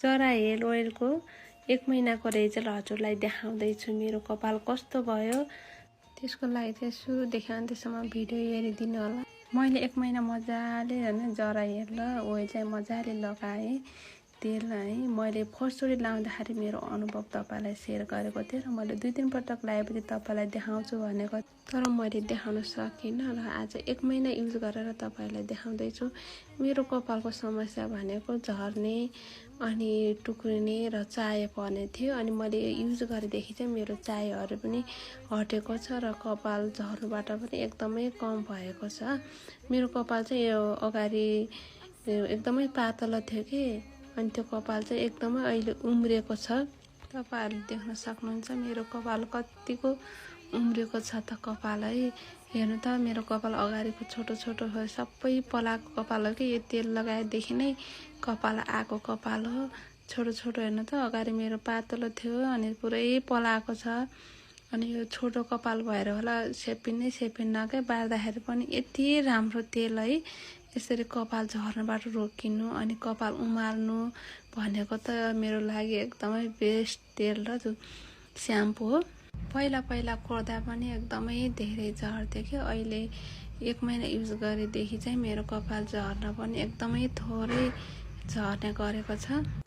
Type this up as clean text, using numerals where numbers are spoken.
जरा हेयर ओइलको 1 महिनाको रिजल्ट हजुरलाई देखाउँदैछु। मेरो कपाल कस्तो भयो त्यसको लागि चाहिँ सुरुदेखि अन्त्यसम्म भिडियो हेरिदिनु होला। मैले 1 महिना मजाले हैन जरा हेयर र ओइल चाहिँ मजाले लगाएँ तेल है। मैले फर्स्टचोटि लाउँदाखेरि मेरो अनुभव तपाईलाई सेयर गरेको थिएँ र मैले 2-3 पटक लगाएपछि तपाईलाई देखाउँछु भनेको, तर मैले देखाउन सकिनँ र आज 1 महिना युज गरेर तपाईलाई देखाउँदैछु। मेरो कपालको समस्या भनेको झर्ने अनि टुक्रिने र चाया पर्ने थियो, अनि मैले युज गरेदेखि चाहिँ मेरो चायाहरू पनि हटेको छ र कपाल झर्नुबाट पनि एकदमै कम भएको छ। मेरो कपाल चाहिँ यो अगाडि एकदमै पातलो थियो कि, अनि त्यो कपाल चाहिँ एकदमै अहिले उम्रेको छ। तपाईहरुले देख्न सक्नुहुन्छ मेरो कपाल कतिको उम्रेको छ त कपाल है। हेर्नु त मेरो कपाल अगाडिको छोटो छोटो हो, सबै पलाको कपाल हो कि, यो तेल लगाएदेखि नै कपाल आएको कपाल हो। छोटो छोटो हेर्नु त अगाडि मेरो पातलो थियो अनि पुरै पलाएको छ, अनि यो छोटो कपाल भएर होला सेपिन्न के बार्दाखेरि पनि यति राम्रो तेल है। यसरी कपाल झर्नबाट रोकिनु अनि कपाल उमार्नु भनेको त मेरो लागि एकदमै बेस्ट तेल र स्याम्पू हो। पहिला कोर्दा पनि एकदमै धेरै झर्थ्यो कि, अहिले 1 महिना युज गरेदेखि चाहिँ मेरो कपाल झर्न पनि एकदमै थोरै झर्ने गरेको छ।